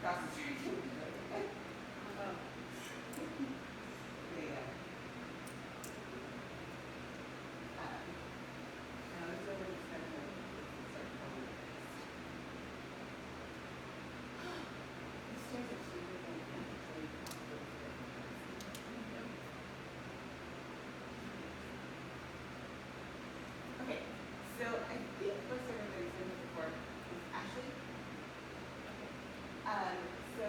across the street. Yeah. Now it's over to start calling it. The stairs are super okay, so I think most everybody's been here before is Ashley. Okay. So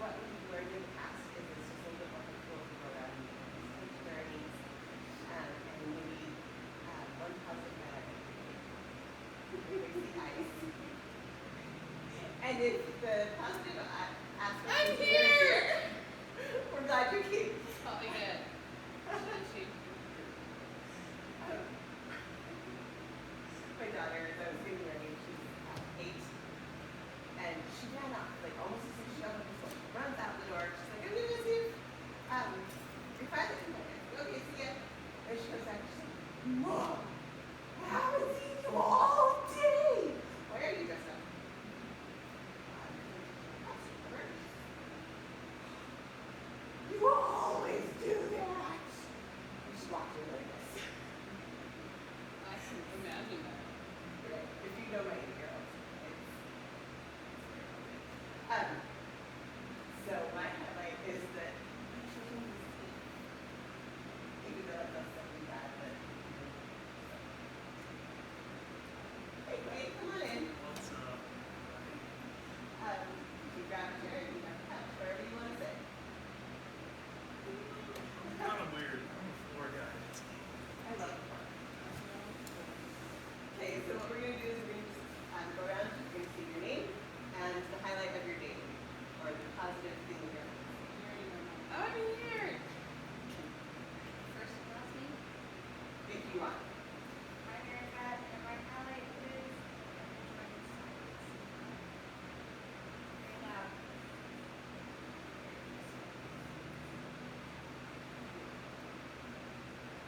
what we've learned in the past is it's just a little bit more difficult to go around sanctuaries and maybe one positive that the ice. And if the positive aspect I'm is here! We're glad you came. Probably good. My daughter, as I was getting ready, she's 8, and she ran up, like almost as soon as she got on the phone. She runs out the door. She's like, I'm gonna go see your father. Okay, see ya. And she goes back. She's like, Mom, I haven't seen you all day. Why are you dressed up? You always do that. And she walked in like this. I can imagine that. Right. If you know my 8-year-old, so my highlight is that even though it does something bad, but hey, wait, come on in. What's up? You grab a chair, you grab a couch, wherever you want to sit. It's kind of weird. I'm a floor guy. I love the park. Okay, so what we're going to do is we're going to go around, you're going to see your name and the highlight of your day, or the positive thing in your life. Oh, I'm here! First and last name? If you want. My haircut and my highlight is very loud.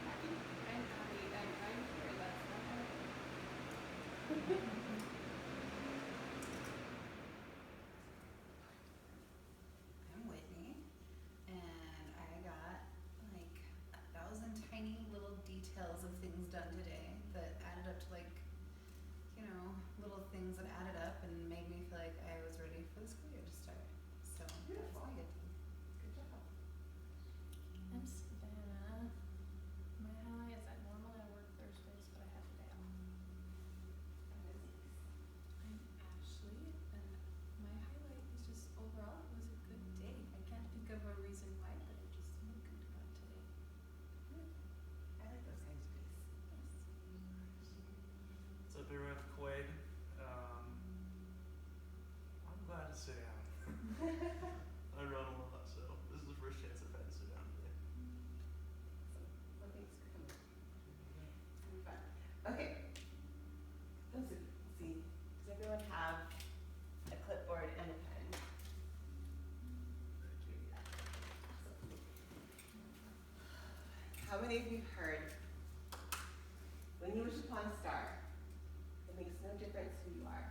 I'm Abby, and I'm here. That's not I'm Whitney, and I got like 1,000 tiny little details of things done today that added up to little things that added up and made me feel like I was ready for the school year to start. So Beautiful. that's my good thing. Good job. I'm Savannah. My highlight is that normally I work Thursdays, but I have today off. I'm Ashley, and my highlight is just overall it was a good day. I can't think of a reason why, but it just seemed good about today. I like those kinds of days. What's up, everyone? Quaid. I'm glad to sit down. I run a lot, so this is the first chance I've had to sit down today. Well, thanks for coming. It's gonna be fun. Okay. Those of see, does everyone have a clipboard and a pen? How many of you heard, when you wish upon a star, it makes no difference who you are.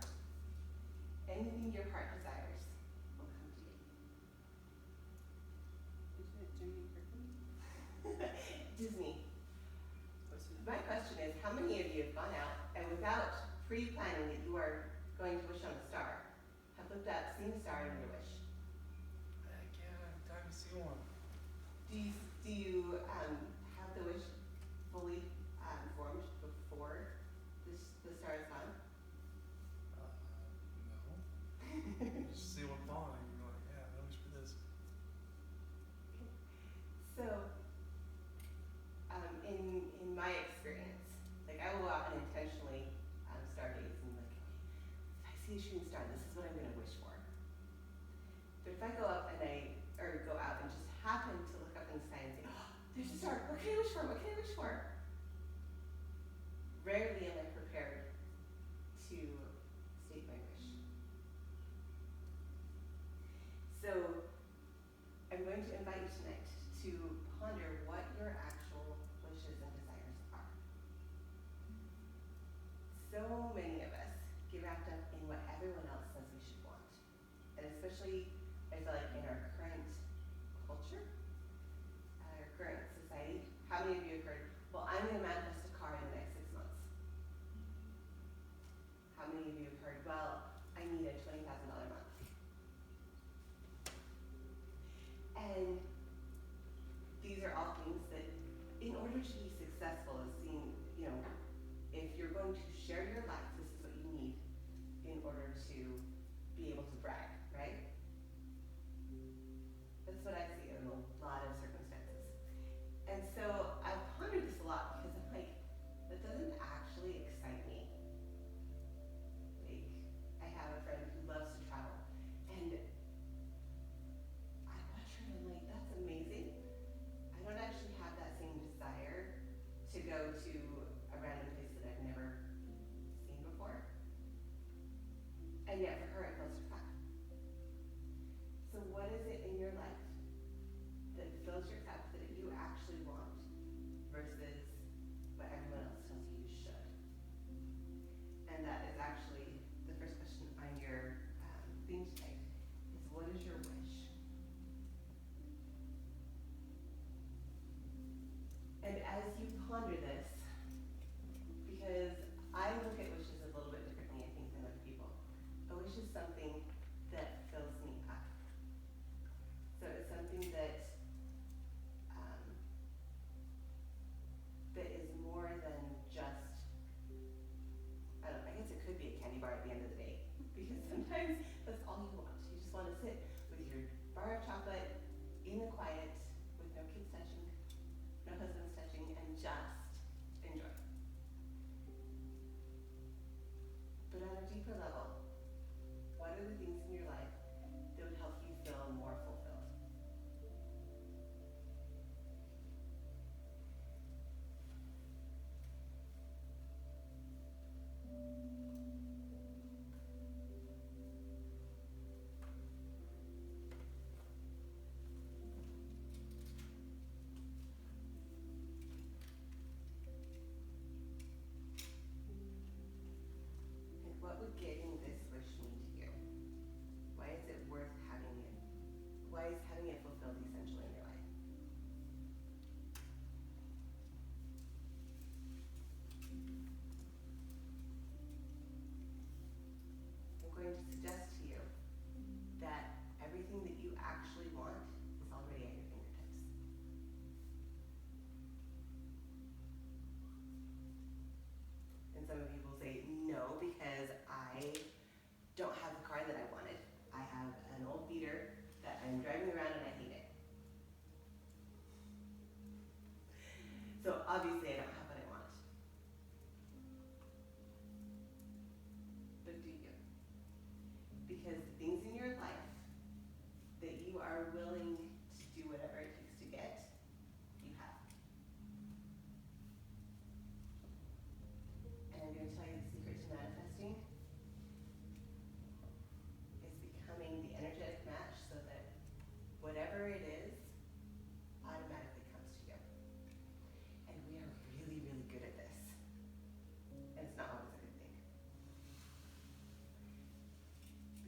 Anything your heart desires will come to you. Isn't it Jimmy Cricket? Disney. My question is, how many of you have gone out and without pre-planning that you are going to wish on a star, have looked up, seen a star, and made a wish? Heck yeah, I have time to see one. Do you have the wish fully formed before the star is gone? No. You just see one falling and you're like, yeah, I wish for this. So, in my experience, like I will go out and intentionally stargaze and like, if I see a shooting star, this is what I'm going to wish for. But if I go up and go out and just happen to look up in the sky and say, oh, there's a star, what can I wish for? What can I wish for? Rarely am I prepared to state my wish. So, I'm going to invite you tonight to ponder what your actual wishes and desires are. So many of us get wrapped up in what everyone else says we should want, and especially for her, it fills her cup. So what is it in your life that fills your cup that you actually want versus what everyone else tells you you should? And that is actually the first question on your theme today, is what is your wish? And as you ponder this, because I look at wishes a little bit differently, I think, than other people. A wish is something that fills me up. So it's something that that is more than just, I don't know, I guess it could be a candy bar at the end of the day. Because sometimes that's all you want. You just want to sit with your bar of chocolate in the quiet with no kids touching, no husbands touching, and just enjoy. But on a deeper level, what are the things in your life that would help you feel more fulfilled? And what would getting this wish mean to you? Why is it worth having it? Why is having it fulfilled essential in your life? I'm going to suggest to you that everything that you actually want is already at your fingertips. And some of you will say, no, because I don't have the car that I wanted. I have an old beater that I'm driving around and I hate it. So obviously I don't have what I want. But do you? Because the things in your life that you are willing to do whatever it takes to get, you have. And I'm going to tell you the secret to manifesting is becoming the energetic match so that whatever it is automatically comes to you. And we are really, really good at this. And it's not always a good thing.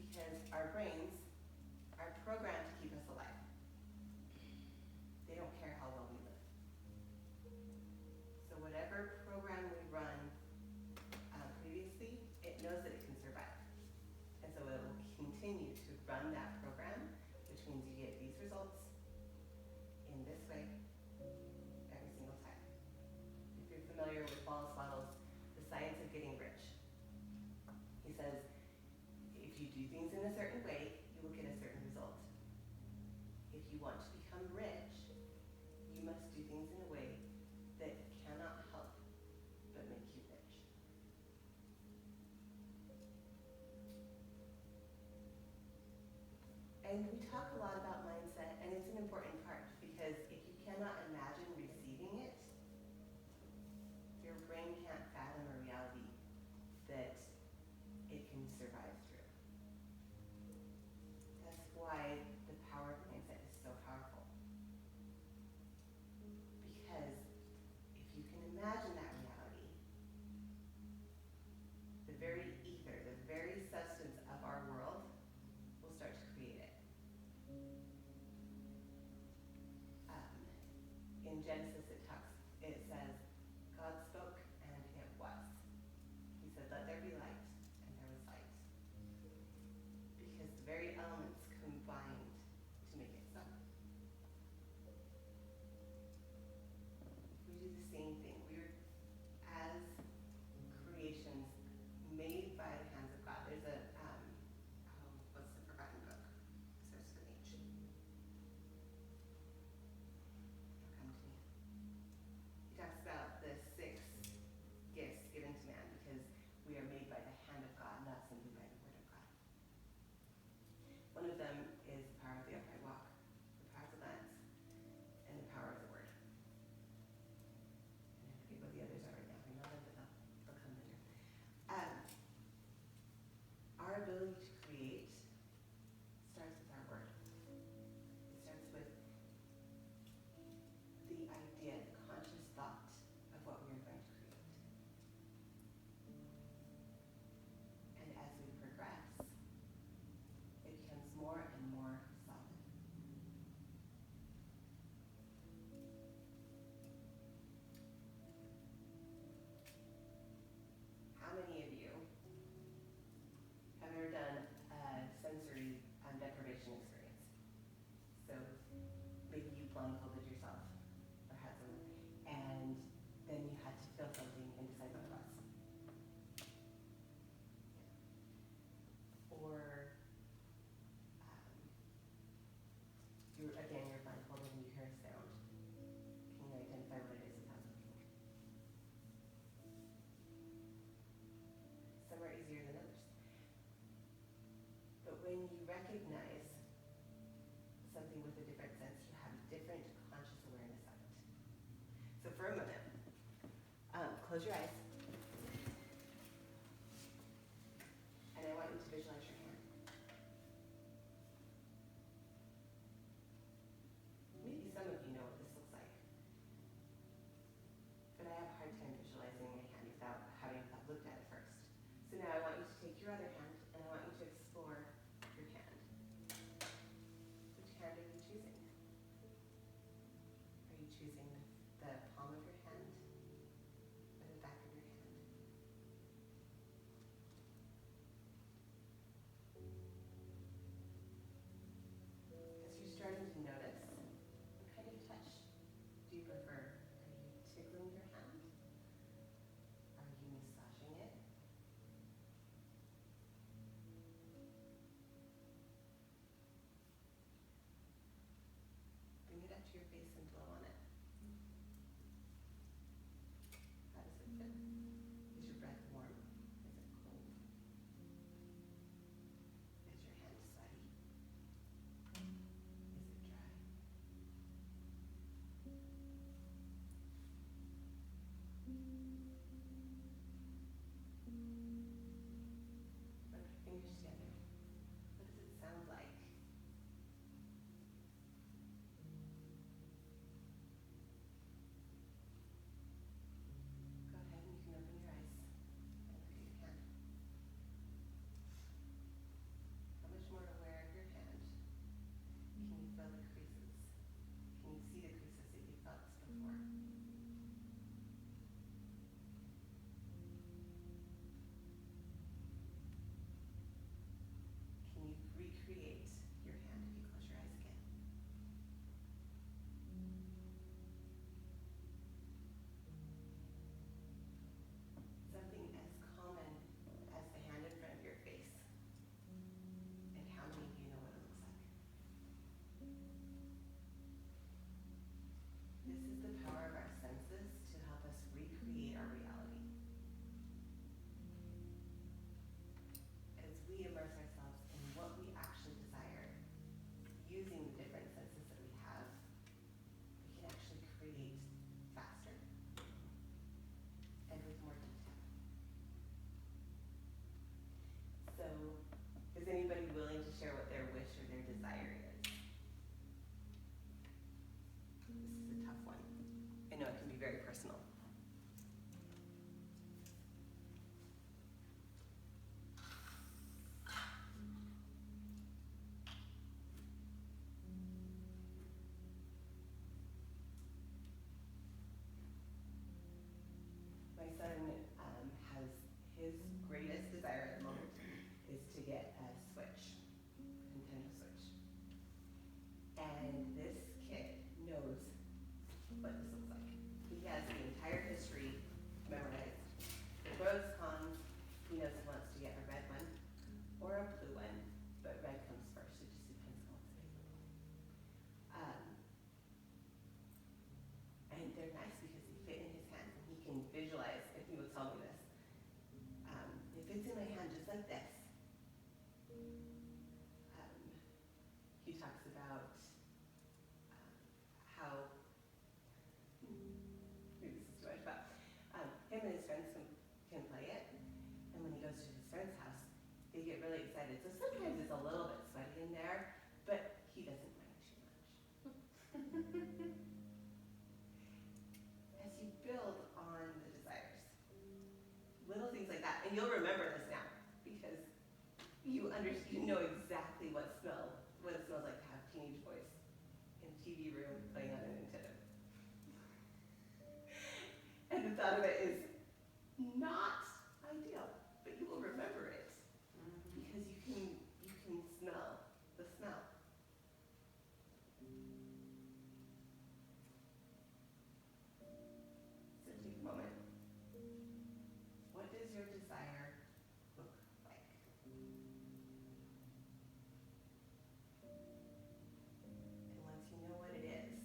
Because our brains are programmed to keep us alive. They don't care how well we live. So whatever program we run previously, it knows that it can survive. And so it will continue to run that program, which means you get these results in this way every single time. If you're familiar with Wallace Wattles, The Science of Getting Rich, he says, if you do things in a certain way, you will get a certain result. If you want to become rich, you must do things in a way that cannot help but make you rich. And we talk a lot about mindset, and it's an important part because if you cannot imagine receiving it, your brain can't fathom a reality that it can survive through. That's why the power of mindset is so powerful. Because if you can imagine that reality, the very ether, the very substance of our world will start to create it. when you recognize something with a different sense, you have a different conscious awareness of it. So for a moment, close your eyes. And I want you to visualize your hand. Maybe some of you know what this looks like. But I have a hard time visualizing my hand without having looked at it first. So now I want you to take your other hand and I want you to explore your hand. Which hand are you choosing? Are you choosing the palm of your hand or the back of your hand? As you're starting to notice, what kind of touch do you prefer? Are you tickling your hand? Are you massaging it? Bring it up to your face and blow on it. How does it feel? Is your breath warm? Is it cold? Is your hand sweaty? Is it dry? Rub your fingers together. What does it sound like? Go ahead and you can open your eyes and look at your hand. How much more aware of your hand? Can you feel the creases? Can you see the creases that you felt before? Can you recreate your hand if you close your eyes again? Something as common as the hand in front of your face. And how many of you know what it looks like? This is the power of our senses to help us recreate our reality. As we immerse ourselves in what we actually desire, using the different senses that we have, we can actually create faster and with more detail. So, is anybody willing to share what their wish or their desire is? This is a tough one. I know it can be very personal. My son has his greatest desire at the moment is to get a Switch, Nintendo Switch. And this kid knows what this looks like. He has the entire history memorized. The pros, cons, he knows he wants to get a red one or a blue one, but red comes first. It just depends on what's available. And they're nice because they fit in his hand and he can visualize, and he will tell me this. It fits in my hand just like this. He talks about how, maybe this is too much, but him and his friends can play it, and when he goes to his friend's house, they get really excited. So sometimes it's a little bit sweaty in there, but he doesn't mind too much. As you build on the desires, little things like that, and you'll remember this now because you know exactly what it smells like to have teenage boys in TV room playing on a Nintendo. And the thought of it is not ideal, but you will remember it because you can smell the smell. So take a moment. What does your desire look like? And once you know what it is,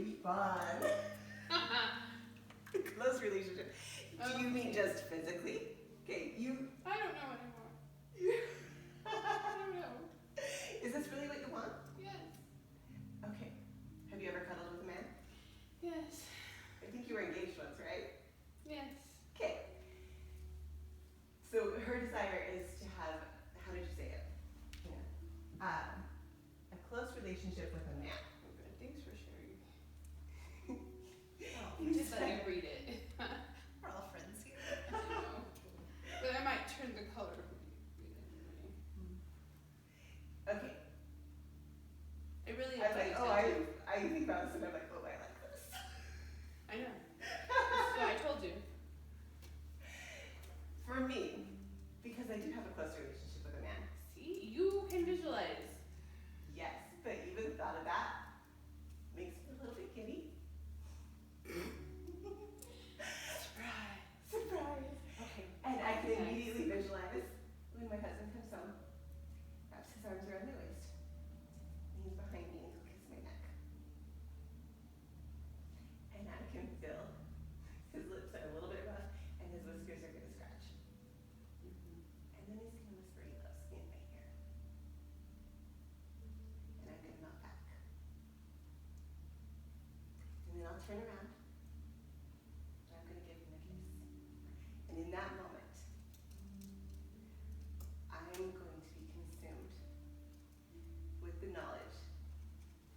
really be fun. Close relationship. Do you mean just physically? Okay, I don't know what I want. you. I don't know. Is this really what you want? Yes. Okay. Have you ever cuddled with a man? Yes. I think you were engaged once, right? Yes. Okay. So her desire is to have, how did you say it? A close relationship with a man. Okay, thanks for sharing. Oh, You Just let said- me read it. we're all friends here. I know. But I might turn the color if we read it. Okay. I really I was like, oh, tattoo. I think about this and I'm like, oh, I like this. I know. That's why I told you. For me, because I do have a close relationship with a man. See, you can visualize. Yes, but even the thought of that makes me a little bit giddy. Surprise. Surprise! Okay. And I can Nice. immediately visualize when my husband comes home, wraps his arms around my waist, leans behind me and he'll kiss my neck. And I can feel his lips are a little bit rough and his whiskers are gonna scratch. And then he's gonna whisper he loves me in my ear. And I'm gonna melt back. And then I'll turn around and I'm gonna give him a kiss. And in that moment, I'm going to be consumed with the knowledge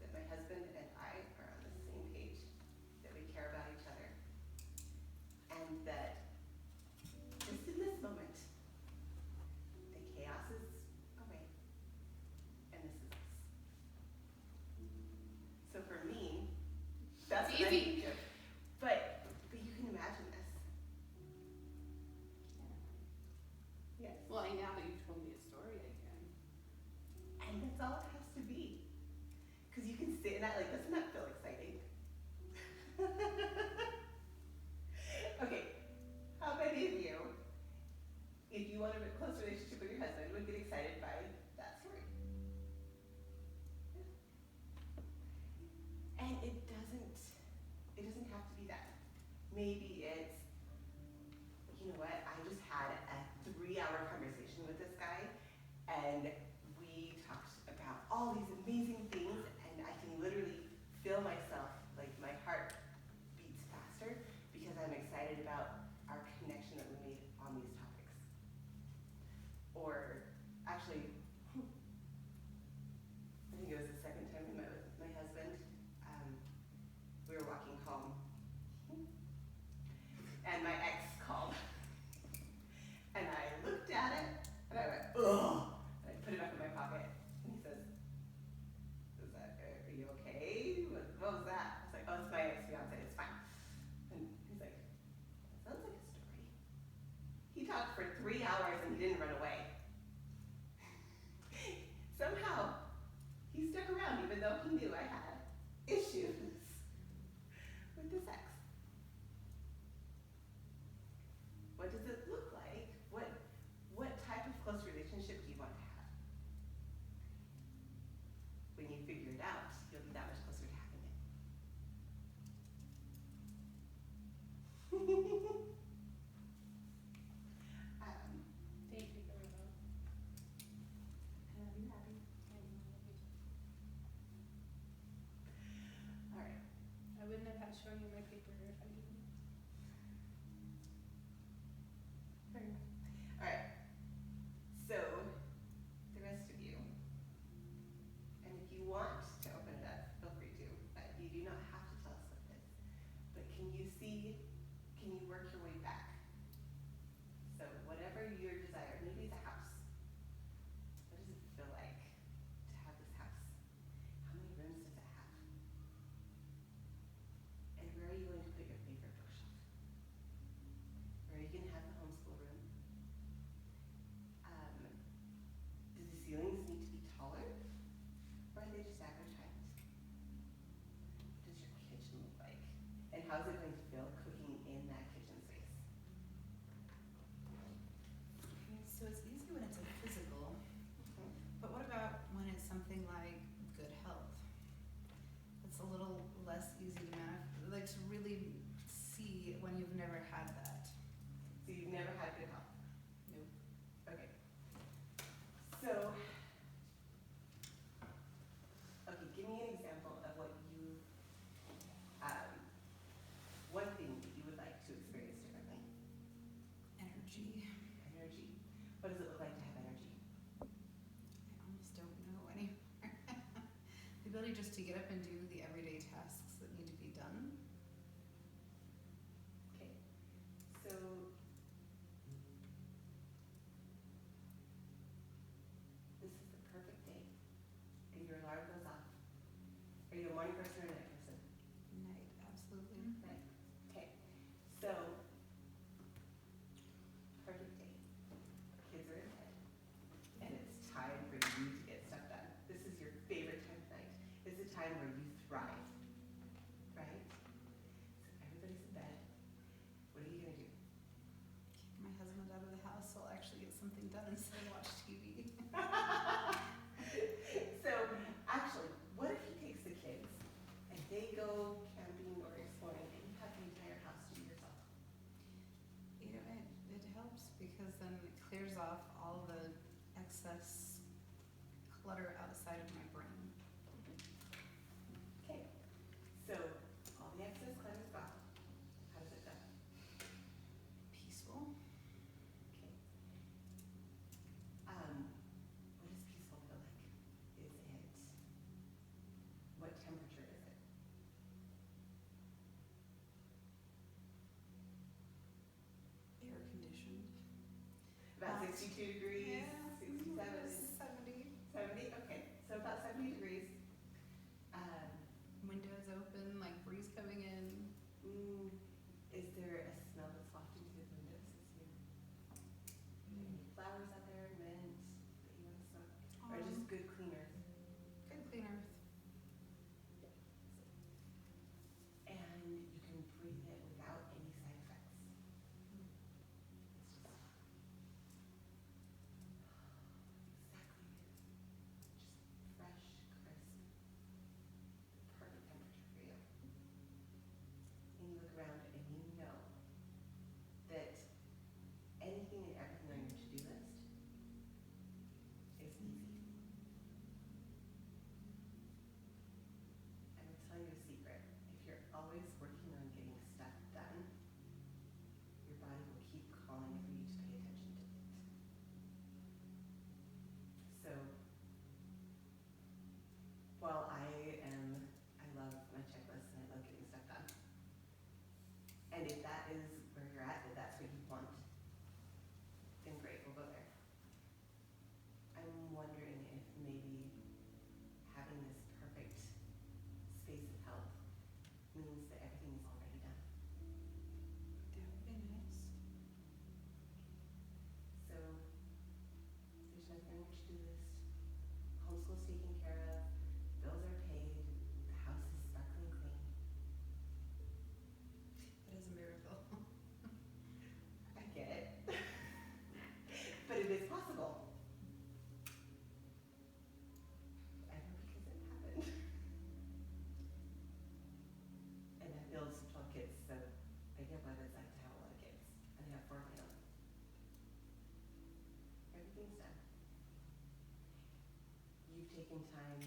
that my husband and I are on the same page, that we care about each other, and that just in this moment, the chaos is away, and this is us. So for me, that's It's what I easy. think of. But you can imagine this. Yes. Well, now that you've told me a story, I can. And that's all it has to be. Because you can sit in that, like, doesn't that feel exciting? Okay, how many of you, if you want a close relationship with your husband, would get excited by that story? Yeah. And it doesn't have to be that. Maybe it's, you know what, I just had a 3-hour conversation with this guy, and we talked about all these amazing things, and I can literally feel myself, like my heart beats faster because I'm excited about our connection that we made on these topics. Or actually, I think it was the second time I met with my husband. We were walking home, and my ex called. And I looked at it, and I went, ugh, and I put it back in my pocket. And he says, are you okay? What was that? I was like, oh, it's my ex-fiance, it's fine. And he's like, that sounds like a story. He talked for 3 hours and he didn't run away. Somehow, he stuck around even though he knew I had issues with the sex. What does it look like? What type of close relationship do you want to have? When you figure it out, you'll be that much closer to having it. Thank you, Dorothy. Are you happy? All right. I wouldn't have had to show you my paper if I didn't. Fair enough. All right. So, the rest of you, and if you want to open it up, feel free to. You do not have to tell us what it is. But can you work your way back? So, whatever your desire, maybe it's a house. What does it feel like to have this house? How many rooms does it have? And where are you going to put your favorite bookshelf? Where are you going to have the homeschool room? Do the ceilings need to be taller? Or are they just average height? What does your kitchen look like? And how's it going to feel cooking in that kitchen space? never had that. So you've never had good health? Nope. Okay. So, okay, give me an example of what you, one thing that you would like to experience differently. Energy. Energy. What does it look like to have energy? I almost don't know anymore. The ability just to get up and do the everyday tasks that need to be done. Okay. So, this is the perfect day. And your alarm goes off. Are you a morning person or a night person? Night, absolutely. Right. Okay. So, perfect day. Kids are in bed. And it's time for you to get stuff done. This is your favorite time of night. It's a time where you thrive. Right? So everybody's in bed. What are you gonna do? Kick my husband out of the house so I'll actually get something done instead of watch TV. So, actually, what if he takes the kids and they go camping or exploring and you have the entire house to yourself? You know, it helps because then it clears off all the excess clutter outside of my brain. Okay. So, all the excess clutter is gone. How does it go? Peaceful. Okay. What does peaceful feel like? Is it, what temperature is it? Air conditioned. About Hot. 62 degrees, 67, 70. 70? Okay, so about 70 degrees. Windows open, like breeze coming in. Is there a smell that's wafting through the windows this year? Are there any flowers out there, mint, that you want to smoke? Or just good clean earth? Good clean earth. And you can breathe it without any side effects. It's just exactly, just fresh, crisp, perfect temperature for you. And you look around and you know that anything and everything on your to-do list is easy. I'm gonna tell you a secret. If you're always working on getting stuff done, your body will keep calling for you to pay attention to it. So, while I love my checklist and I love getting stuff done. And if that is where you're at, if that's what you want, then great, we'll go there. I'm wondering if maybe having this perfect space of health means that everything is already done. That would be nice. So, there's nothing on your to-do list. Homeschool's taken care of, bills are paid, the house is sparkling clean. That is a miracle. I get it. But it is possible. I know because it happened. And I have bills to 12 kids, so I get what it's like to have a lot of kids. And I have 4 of my own. Everything's done. You've taken time,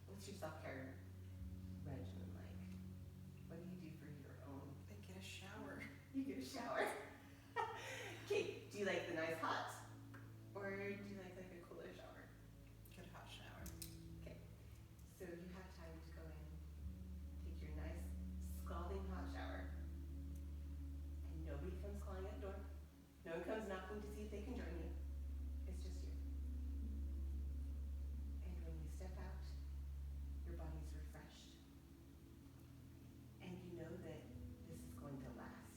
what's your self-care regimen like? What do you do for your own? I get a shower. You get a shower. Okay, do you like the nice hot? Or do you like a cooler shower? Good hot shower. Okay, so you have time to go in, take your nice scalding hot shower, and nobody comes calling at the door. No one comes knocking to see if they can join you. It's just you. And when you step out, your body's refreshed. And you know that this is going to last.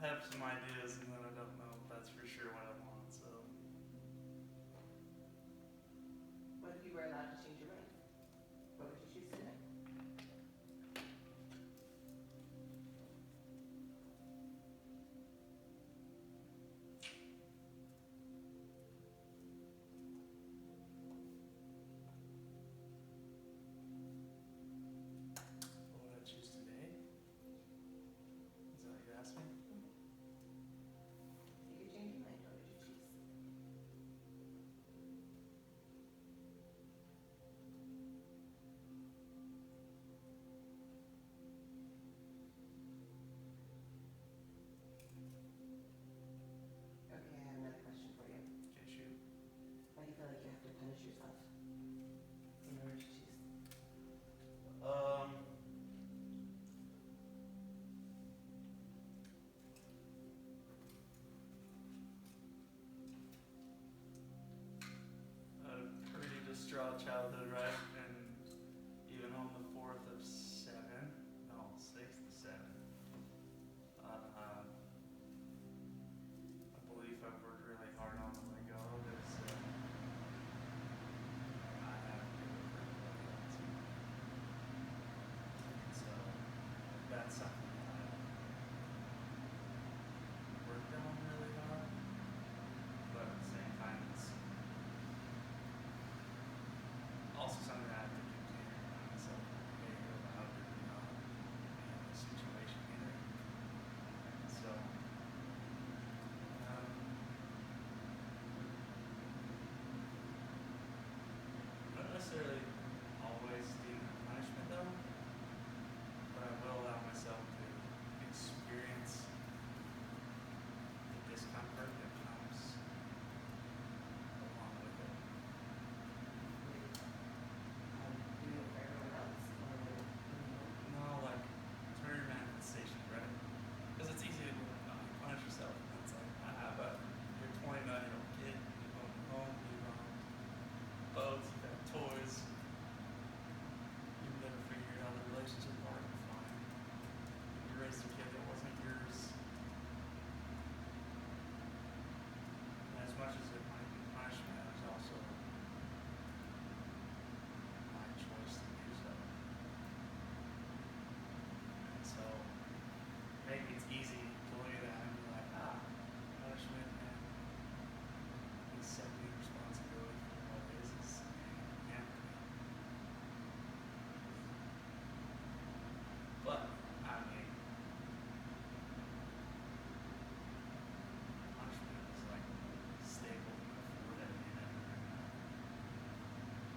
have some ideas, and then I don't know if that's for sure what I want. So What if you were allowed to change your mind? What would you choose today? what would I choose today? Is that what you asked me? If you could change your mind, what would you choose? Okay, I have another question for you. Okay, shoot. Why do you feel like you have to punish yourself in order to choose? A pretty distraught childhood, right? And even on the 4th of 7, no, 6th of 7, I believe I've worked really hard on the way go. There's, I have to do it for everybody else. So that's something that I've worked on really hard. But at the same time, it's also something that I have to continue to remind myself about it, not in this situation either. So, not necessarily always deem it punishment though, but I will allow myself to experience the discomfort that comes along with it. Do it for everyone else, or No, like turn manifestation, right? Because it's easy to punish yourself. It's like, but you're a 29-year-old kid, you own a home, you own boats, you have toys. You've never figured out the relationship part, fine. You raised a kid that wasn't yours. And as much as it might be punishment, it's also my choice to do so. And so maybe it's easy to look at that and be like, punishment and accepting responsibility for what is yeah. But I mean, punishment is like staple before that you never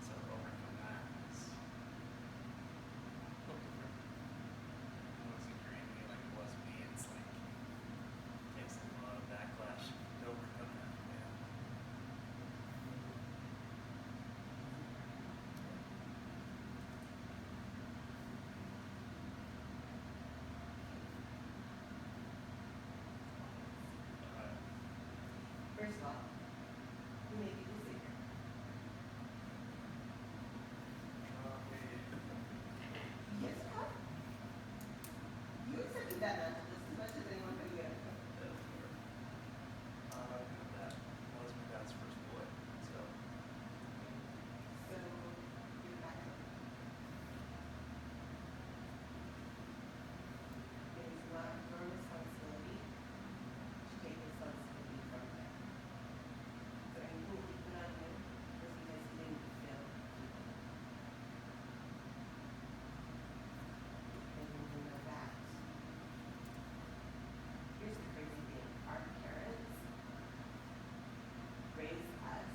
so overcome that is a little different. It wasn't creating me like it was me. It's like takes a lot of backlash to overcome that. Yeah. first of all, who made you the singer? Yes, you have. You accepted that mantle just as much as anyone could get. That was my dad's first boy, so So, you're back up. It is not your responsibility to take responsibility from them. So anything that he put on you was because he didn't feel people. And when you know that, here's the crazy thing, our parents raised us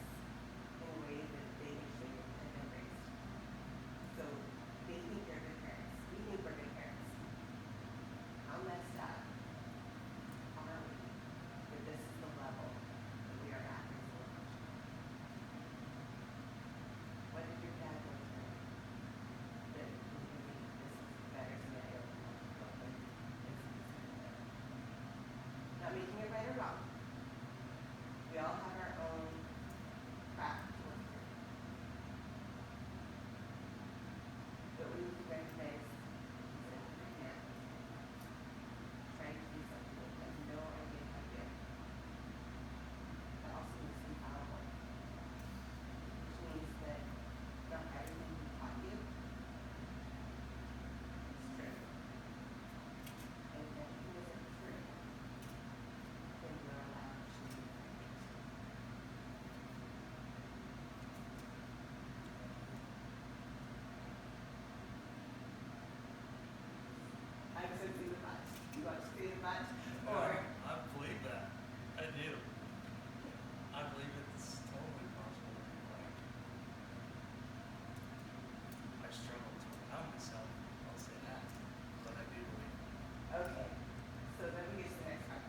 in a way that they should have been raised. So they think they're good parents. We think we're good parents. How messed up are we that this is the level that we are at as a world? What did your dad go through that was really this is a better scenario than what you grew up with? It's better. Not making it right or wrong. We all have our own crap to work through. But we need to recognize he's a man trying to do something that he has no much, or I believe that. I do. I believe it's totally possible. Like, I struggle to allow myself. I'll say that, but I do believe. okay. So then we get to the next part.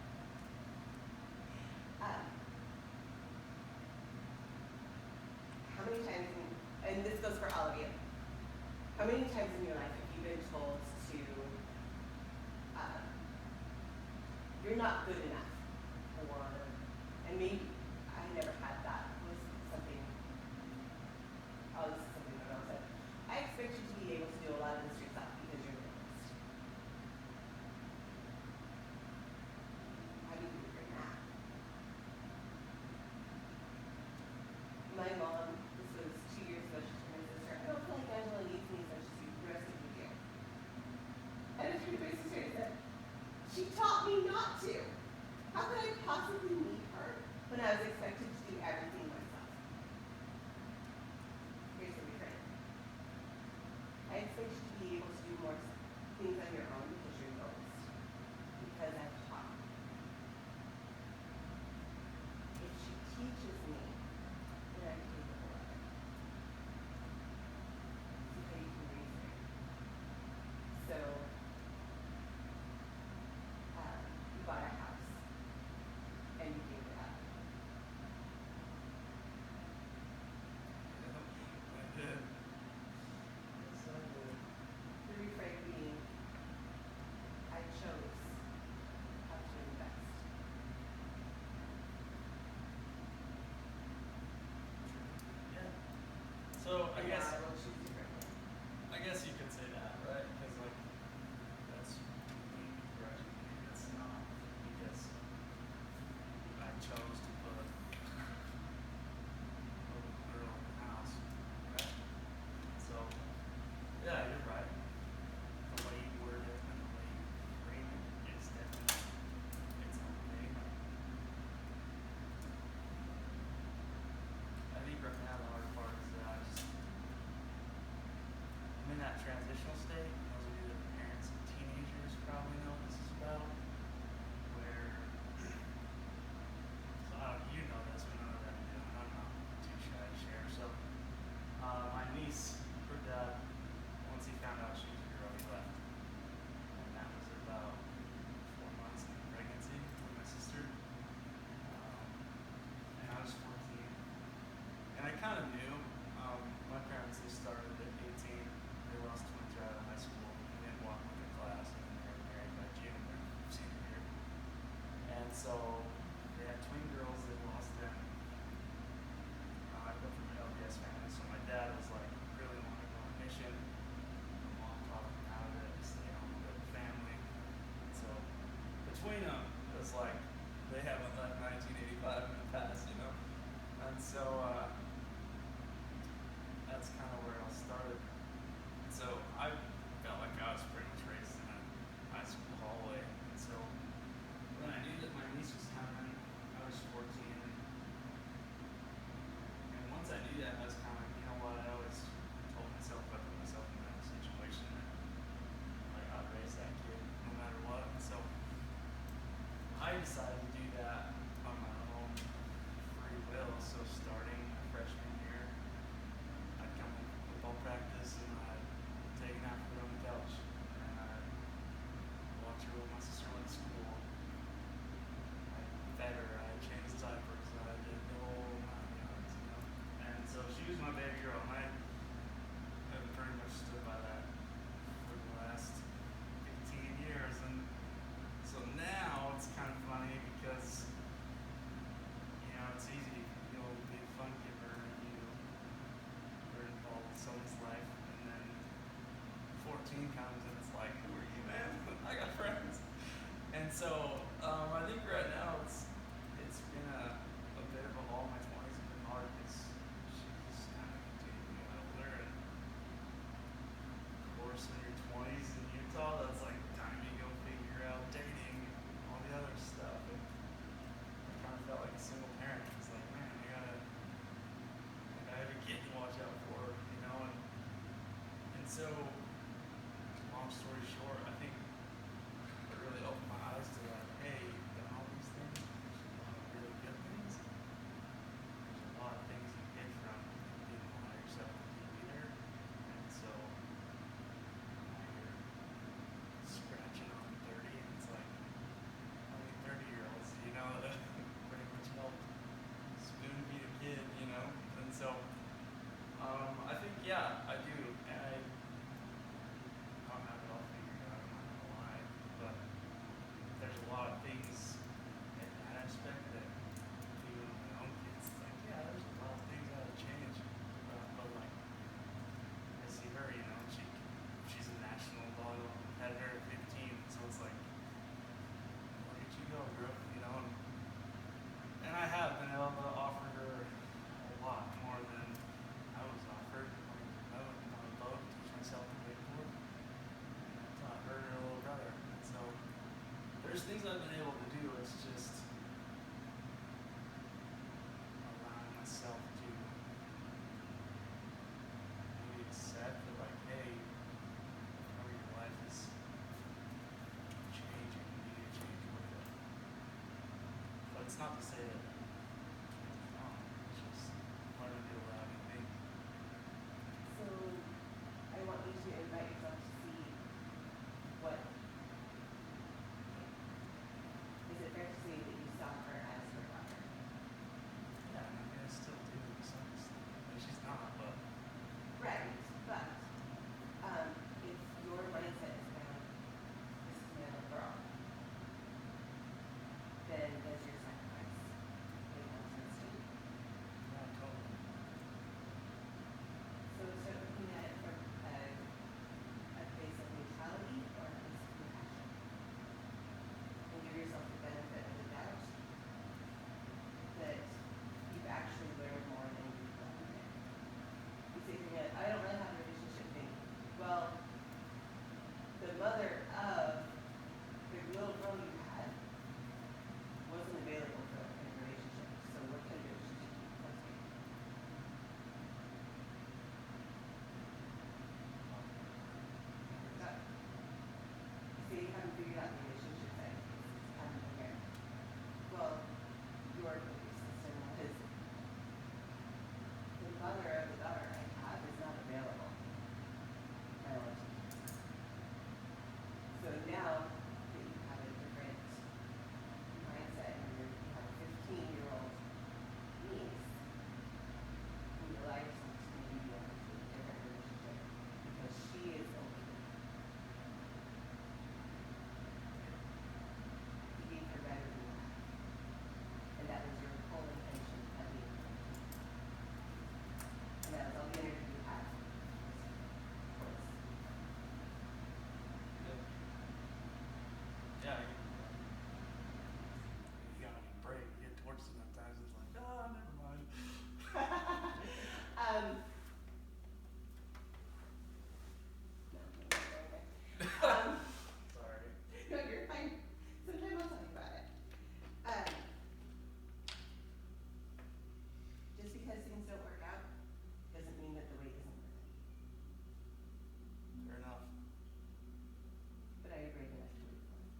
How many times, and this goes for all of you, how many times in your life have you been told to, you're not good enough, or, and maybe, I never had that, was something, oh, this is something that I said, I expect you to be able to do a lot of this yourself because you're the best. How do you figure that? My mom, this was 2 years ago, she told my sister, I don't feel like Angela needs me as much as the rest of you do. And I turned to my sister and said, she taught me not to. How could I possibly need her when I was expected to do everything myself? Here's the refrain. I expect you to be able to do more things on your own because you're the oldest. Because I've taught you. If she teaches me, then I'm capable of it. See how you can reason. So, you bought a house and you gave it up. I did. Yes, I did. The refrain being, I chose how to invest. Yeah. So I And guess. now I will choose differently. I guess you could say that, right? Because like that's me grudging me. That's not because I chose to put a little girl in the house, right? So yeah, you're right. The way you word it and the way you frame it is definitely its own thing. I think right now the hard part is that I'm in that transitional state. Those of you that are parents of teenagers probably know what this is about. Where, so you know this, but none of them do, and I'm not too shy to share. So, my niece, her dad, once he found out she was a girl, he left. And that was about 4 months into pregnancy with my sister. And I was 14. And I kind of knew. My parents, they started at 18. They lost twins right out of high school. They didn't walk with their class, and then they were married by June their senior year. And so they had twin girls. They lost them. I come from an LDS family, so my dad was like really wanting to go on a mission. My mom talked him out of it to stay home with the family. And so between them, it was like they haven't left 1985 in the past, you know. And so that's kind of where it all started. And so I felt like I was pretty much raised in a high school hallway. And so when I knew that my niece was coming, I was 14. And once I knew that, I was kind of like, you know what? I always told myself I put myself in that situation that like I'd raise that kid no matter what. And so I decided to do that on my own free will. So starting my freshman year, I'd come home from football practice and I'd take a nap on the couch and I'd watch her with my sister went to school. I fed her, I changed diapers, I did the whole nine yards, you know. And so she was my baby girl, and I have pretty much stood by that for the last 15 years. And so now it's kind of funny because, you know, it's easy. You'll be a fun giver and you're involved in someone's life, and then 14 comes and it's like, who are you, man? I got friends. And so I think right now it's been a bit of a haul. My 20s have been hard because she's kind of continuing to get older, and of course in your 20s in Utah, that's like time you go figure out dating and all the other stuff. And I kind of felt like a single parent. It's like, man, I have a kid to watch out for, you know. And so long story short, I think it really opened my eyes to that. not to say that it's just learning to be allowed to be. So I want you to invite yourself to see what, is it fair to say that you saw her as her daughter? Yeah, I mean, I still do to some extent. I mean, she's not, but Right, but if your mindset is kind of, this is my little girl, then does your sacrifice make more sense to you? yeah, totally. So start looking at it from a place of neutrality or a place of compassion. And give yourself the benefit of the doubt that you've actually learned more than you've learned. You say to me, I don't really have a relationship thing. Well, the mother of the little girl you had wasn't available for that kind of relationship. So what kind of relationship do you cultivate? Got it. You say you haven't figured out the relationship side of things. It's happening here. Well, your belief system is the mother of the daughter I have is not available. Biologically. So now that you have a different mindset and you have a 15-year-old niece, you allow yourself to maybe be able to a different relationship because she is open. You gave her better than that. And that was your whole intention of being friends. And that was all the energy you had towards. Yeah, you gotta be brave. You get towards it sometimes. It's like, oh, never mind. No, I'm not going there. Sorry. No, you're fine. Sometime I'll talk about it. Just because things don't work out doesn't mean that the wait isn't worth it. Fair enough. But are you brave enough to wait for it?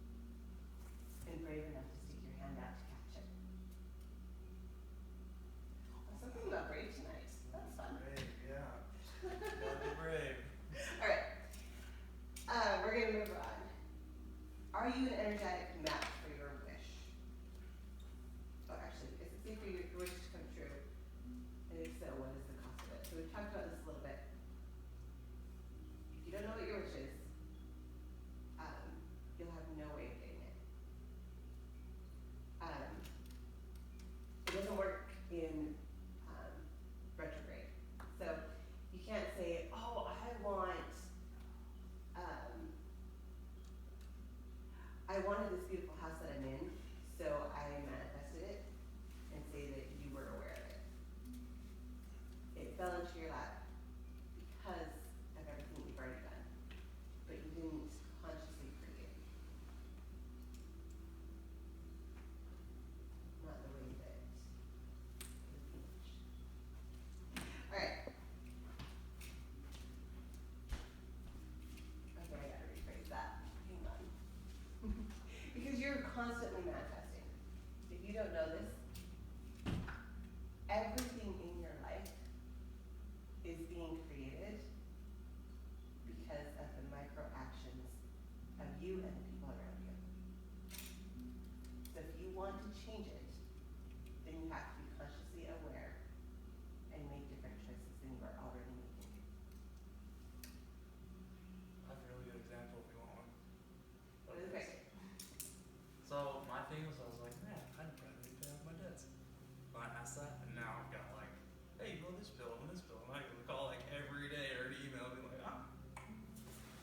And brave enough to stick your hand out to catch it? Something about brave tonight. That's fun. Brave, yeah. Gotta be brave. Alright. We're gonna move on. Are you an energetic match for your wish? Oh, actually, is it safe for your wish to come true? And if so, what is the cost of it? So we've talked about this a little bit. If you don't know what your wish is, you'll have no way of getting it. It doesn't work in retrograde. So you can't say, oh, I wanted this beautiful house that I'm in, so I manifested it, and say that you were aware of it. It fell into your lap because of everything you've already done, but you didn't consciously create it. Not the way that it was being. Alright. Okay, I gotta rephrase that. Hang on. Because you're constantly manifesting. If you don't know this, everything in your life is being created because of the micro actions of you and the people around you. So if you want to change it, then you have to be consciously aware and make different choices than you are already making. I have a really good example if you want one. What is it? So my thing was, I was like, man, I never need to pay off my debts. Well, I asked that, and now I've got like, hey, you owe this bill and this bill, and I can call like every day or an email and be like, ah.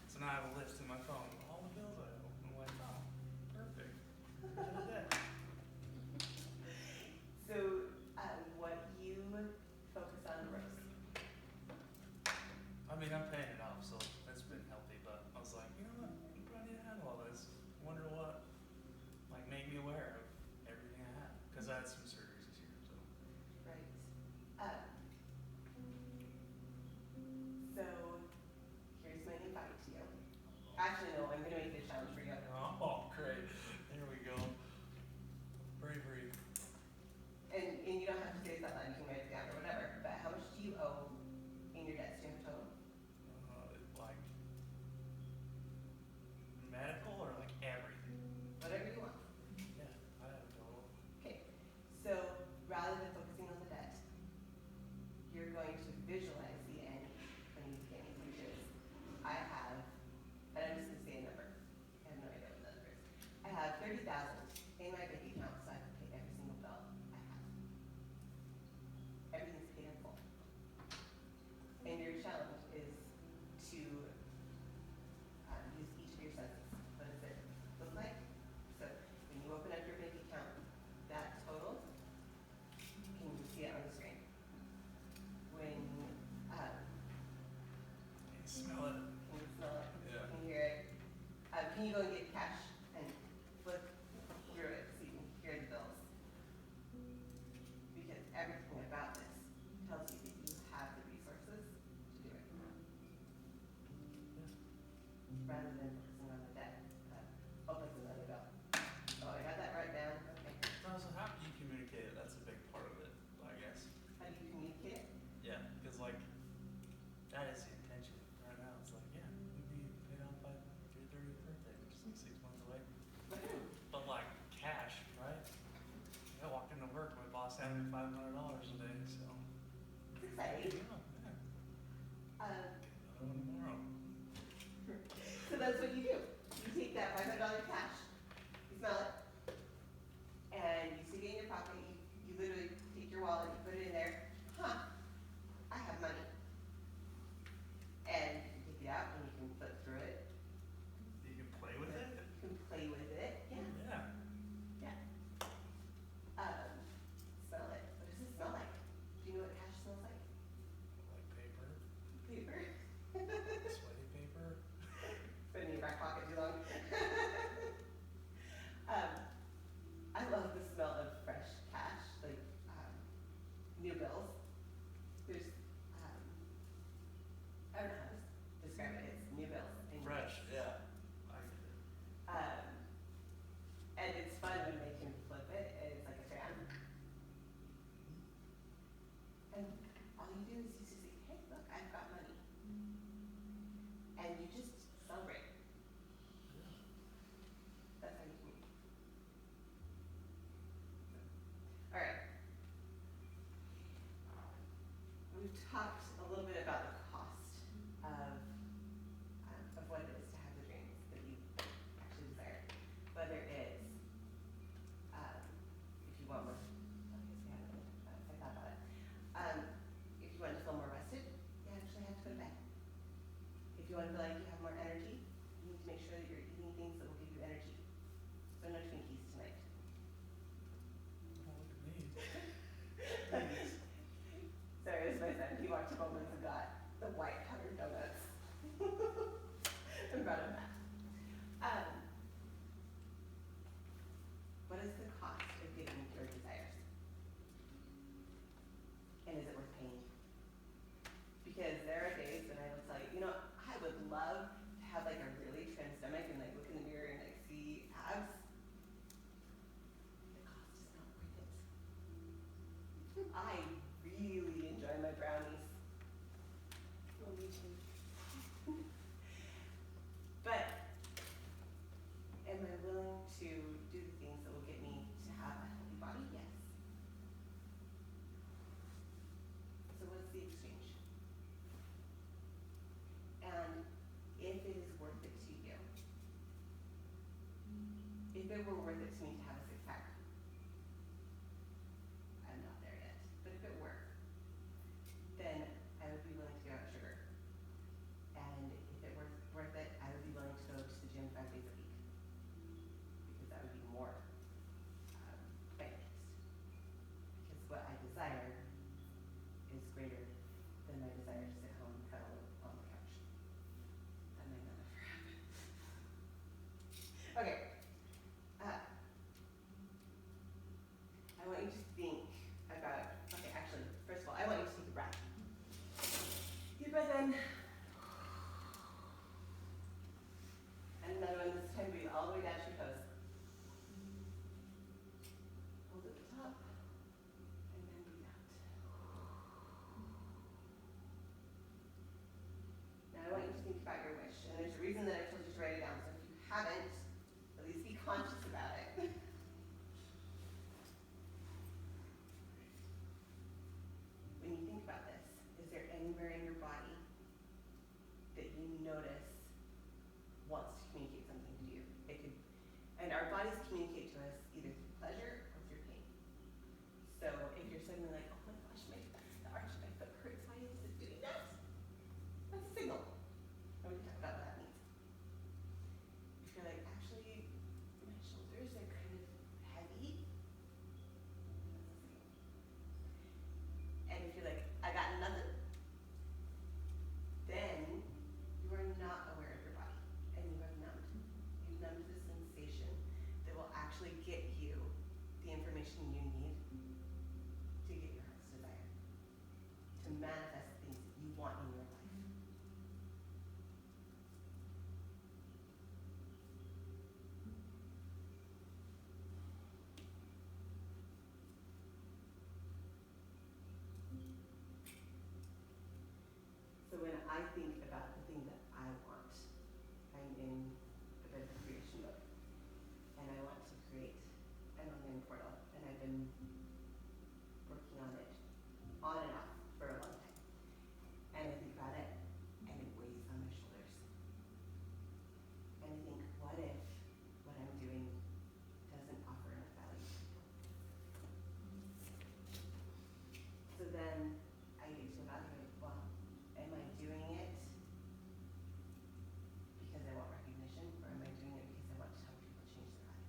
So now I have a list in my phone of all the bills I owe. I'm like, oh, perfect. Get rid of that. So, what you focus on the most? I mean, I'm paying it off, so that's been healthy. But I was like, you know what? Maybe I need to handle all this. Wonder what, like, made me aware of everything I had, because I had some surgeries this year. So Right. So, here's my invite to you. Actually, no, I'm gonna make it a challenge for you. oh, great. There we go. Bravery. rather than focusing on the debt. Opens another bill. Oh, I got that right down. Okay. So how do you communicate it? That's a big part of it, I guess. How do you communicate it? Yeah, because like that is the intention right now. It's like, yeah, we'd be paid off by your 30th birthday, which is like 6 months away. But like cash, right? I walked into work, my boss handed me $500 a day, so It's exciting. yeah, yeah. Um, Get another one tomorrow. So that's what you do. You take that $500 cash, you smell it, and you stick it in your pocket. You literally take your wallet, you put it in there. Huh, I have money. And you can take it out and you can flip through it. You can play with it? You can play with it. Yeah. Yeah. Yeah. Smell it. What does it smell like? Do you know what cash smells like? Like paper, Paper. sweaty paper. It's been in your back pocket too long. I love the smell of fresh cash, like new bills. There's, I don't know how to describe it. It's new bills. And Fresh, yeah. I get it. And it's fun when they can flip it. And it's like a fan. And all you do is you just say, hey, look, I've got money. And you just celebrate. That's how you communicate. All right. We've talked a little bit about the cost of what it is to have the dreams that you actually desire. Whether it's if you want more, I guess we haven't really talked about it, I thought about it. If you want to feel more rested, you actually have to go to bed. If you want to feel like you have more energy, you need to make sure that you're eating things that will give you energy. So no Twinkies tonight. Oh, look at me. Sorry, this is my son. He walked to Bowman's and got the white covered donuts. And brought him back. What is the cost of getting your desires? And is it worth paying? Because there are days when I will tell you, you know, I would love to have like a really trim stomach and like look in the mirror and like see abs. The cost is not worth it. I really enjoy my brownies. Well, me too. But am I willing to do the things that will get me to have a healthy body? Yes. So what's the exchange? And if it is worth it to you, if it were worth it to me to have a six pack, I'm not there yet. But if it were, then I would be willing to give up sugar. And if it were worth it, I would be willing to go to the gym 5 days a week. Because that would be more plant-based. Because what I desire is greater than my desire to sit home and cuddle on the couch. That might not ever happen. Okay. I want you to think about, okay, actually, first of all, I want you to take a breath. Deep breath in. And another one, this time breathe all the way down to your toes. Hold at the top, and then breathe out. Now I want you to think about your wish, and there's a reason that I told you to write it down, so if you haven't, at least be conscious about it. When you think about this, is there anywhere in your body that you notice wants to communicate something to you? It could, and our bodies communicate to us either through pleasure or through pain. So if you're suddenly like, oh my gosh, the arch of my foot hurts, why is it doing that? That's a signal. And we can talk about what that means. If you're like, actually, my shoulders are kind of heavy, that's a signal. And if you're like, I got nothing, then you are not I think about the thing that I want. I'm in a bit of a creation mode, and I want to create an online portal, and I've been working on it on and off for a long time. And I think about it, and it weighs on my shoulders. And I think, what if what I'm doing doesn't offer enough value to people? So then I get to evaluate, well, am I doing it because I want recognition, or am I doing it because I want to help people change their life?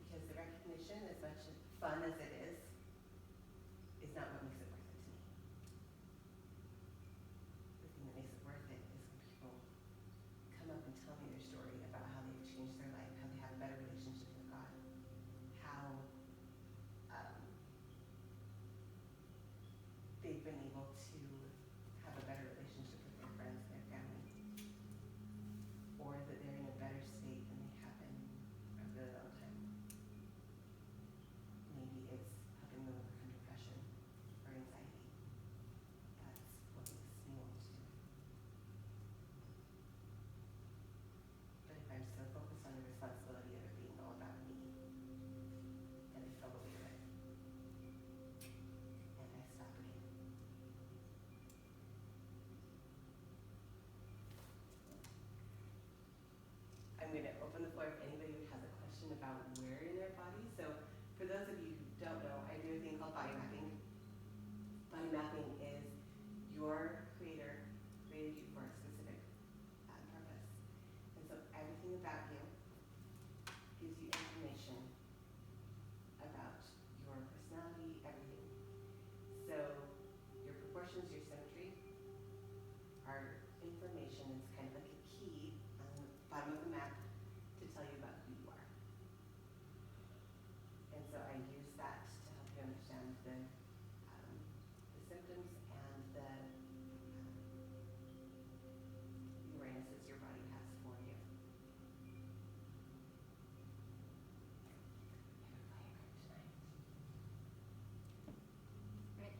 Because the recognition, as much fun as it is not what makes it worth it to me. The thing that makes it worth it is when people come up and tell me their story about how they've changed their life, how they have a better relationship with God, how they've been able to have a better relationship with their friends and their family, or that they're in a better state than they have been a really long time. Maybe it's helping them overcome depression or anxiety. That's what makes me want to do it. But if I'm so focused on the responsibility of it being all about me, then I fell away from it. And I stop again. I'm going to open the floor if anybody has a question about where in their body. So for those of you who don't know, I do a thing called body mapping. Body mapping is your creator created you for a specific purpose. And so everything about you gives you information about your personality, everything. So your proportions, your symmetry are information. It's kind of like a key on the bottom of the map to tell you about who you are. And so I use that to help you understand the symptoms and the Uranuses your body has for you. Right.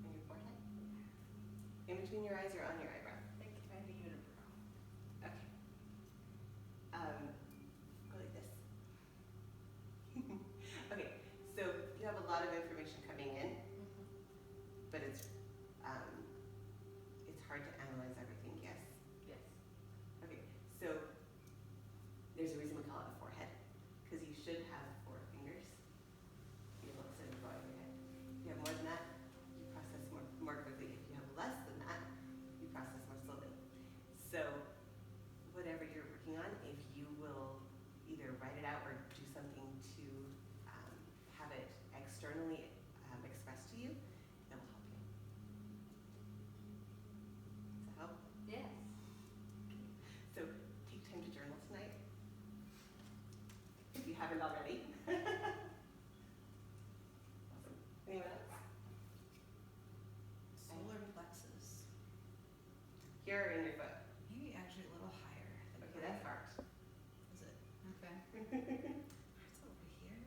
And your forehead? In between your eyes or on your eyebrow? Like kind of unibrow. Okay. Go like this. Okay, so you have a lot of information coming in, but it's hard to analyze everything, yes? Yes. Okay, so there's a reason we call it a forehead, because you should have 4 fingers to be able to draw your head. If you have more than that, you process more quickly. If you have less than that, you process more slowly. So whatever you're working on, if you will either write it out or do something to have it externally expressed to you, it will help you. Does that help? Yes. So take time to journal tonight, if you haven't already. Awesome. Anyone else? Solar plexus. Here or in your foot? Maybe actually a little higher. Okay, that's heart. Is it? Okay. It's over here.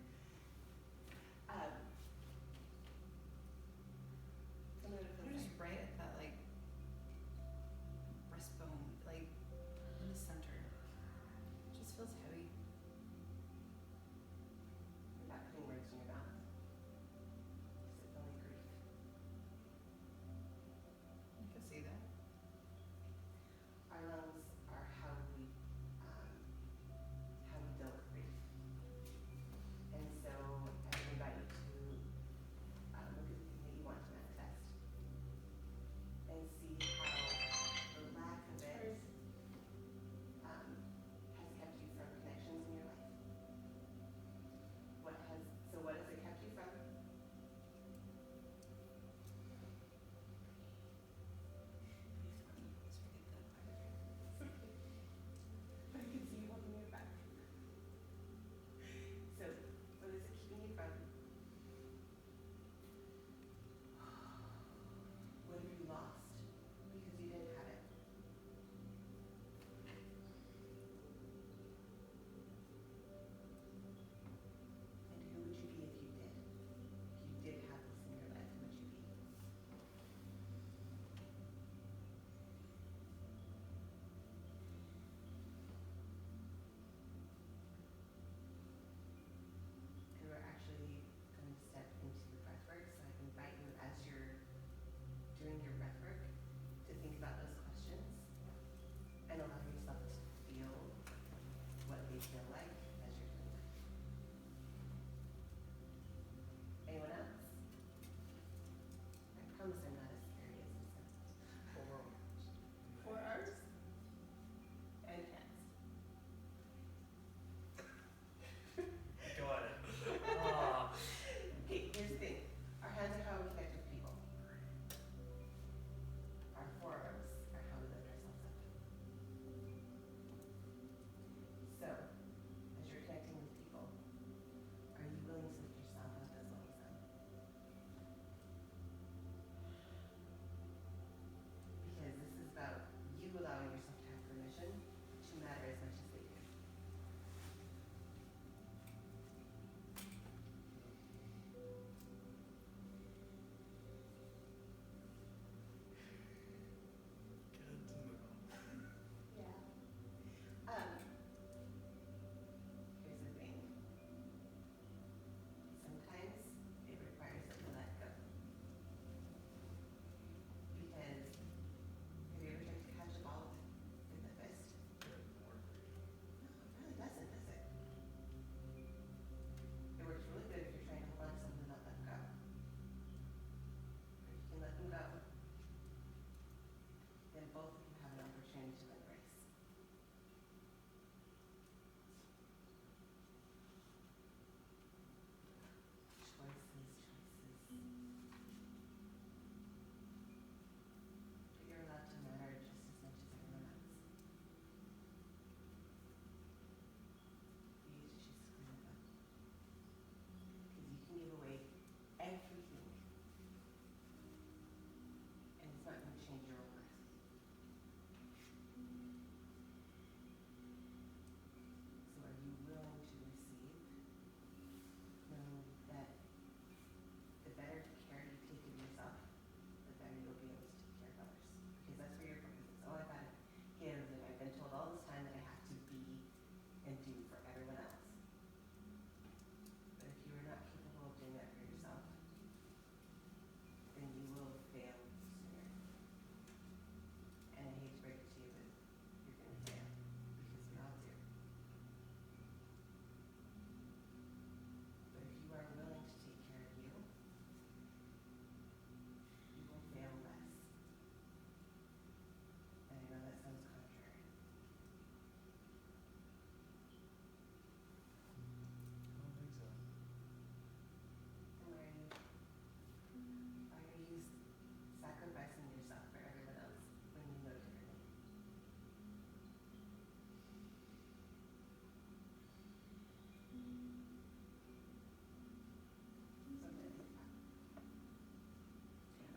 Some of it I'm feels just right at that like breastbone, like in the center. It just feels heavy. You're not putting words in your mouth. It's only grief. I can see that. Our lungs are how we deal with grief.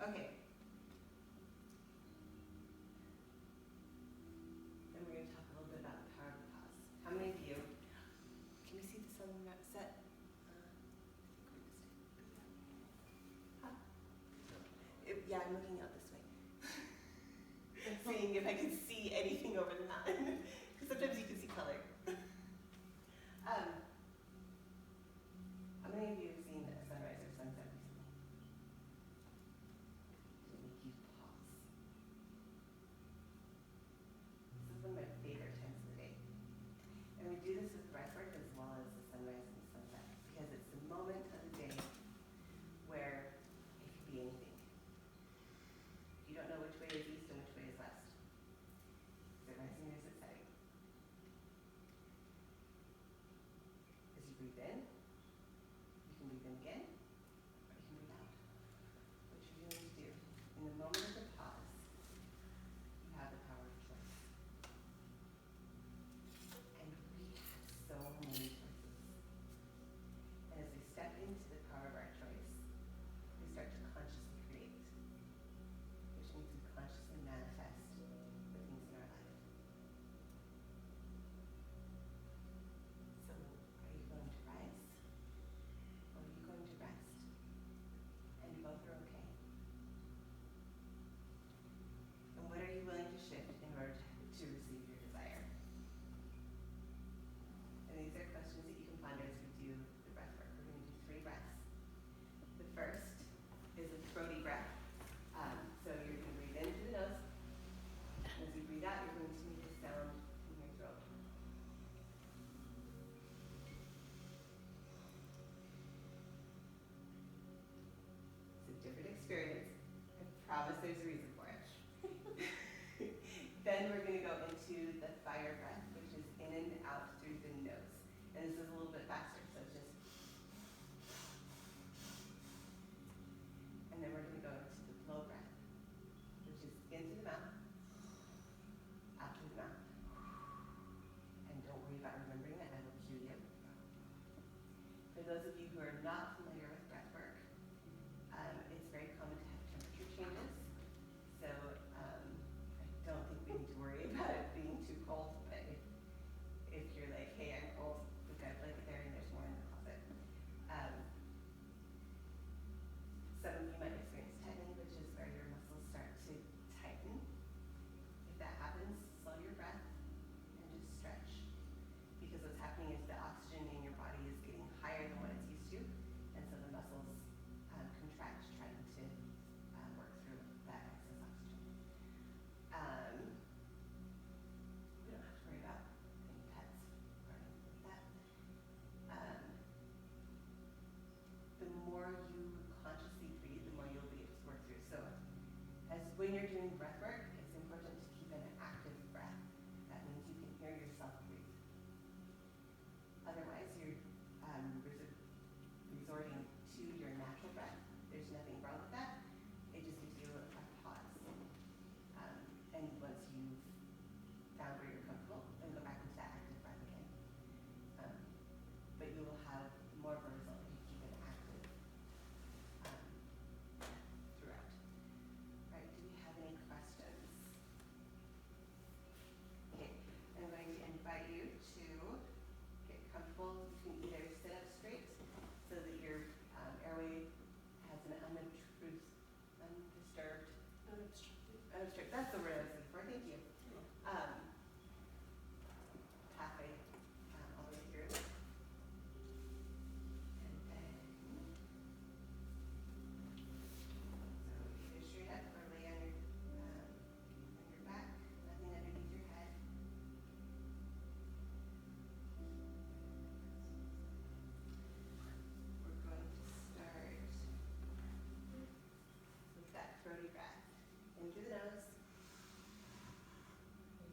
Okay. Then we're going to talk a little bit about the power of the pause. How many of you, can we see the sunset? Huh? Yeah, I'm looking out this way. Seeing if I can see anything over the mountain. Because sometimes you can see color. How many of you have seen a sunrise or sunset recently? To make you pause. This is one of my favorite times of the day. And we do this with breathwork as well as the sunrise and the sunset. Because it's the moment of the day where it could be anything. You don't know which way is east and which way is west. Is it rising or is it setting? As you breathe in, you can breathe in again, or you can breathe out. What you're going to do, in the moment of the pause, you have the power of choice. And we have so many choices. And as we step into the power of our choice, we start to consciously create, which means we consciously manifest the things in our life. So, are you going to rise? Or are you going to rest? And both are okay. And what are you willing to shift in order to receive your desire? And these are questions that you can ponder as we do the breath work. We're going to do 3 breaths. The first is a throaty breath. So you're going to breathe in through the nose. As you breathe out, you're going to make a sound in your throat. It's a different experience. I promise there's a reason for it. Then we're going to go into the fire breath, which is in and out through the nose. And this is a little bit faster, so it's just. And then we're going to go into the blow breath, which is into the mouth, out through the mouth. And don't worry about remembering that, I will cue you. For those of you who are not familiar with breath work, it's very common to have temperature changes. So I don't think we need to worry about it being too cold, but if you're like, hey, I'm cold, we've got a blanket there and there's more in the closet. Some of you might experience tightening, which is where your muscles start to tighten. If that happens, slow your breath and just stretch. Because what's happening is the oxygen in your body is getting higher than what it's used to. And so the muscles contract trying to work through that excess oxygen. We don't have to worry about any pets or anything like that. The more you consciously breathe, the more you'll be able to work through. So as when you're doing breath work, it's important to keep an active breath. That means you can hear yourself breathe. Otherwise, you're resorting to your natural breath. There's nothing wrong with that. It just gives you a pause. And once you've found where you're comfortable, then go back into that active breath again. But you will have more of a result if you keep it active throughout. All right, do we have any questions? Okay, I'm going to invite you to get comfortable. You can either sit up straight so that your airway has an unobstructed, that's the word I was looking for, thank you. Pathway all the way through. And then, so either straight up or lay on your back, nothing underneath your head. We're going to start with that throaty breath. In through the nose, and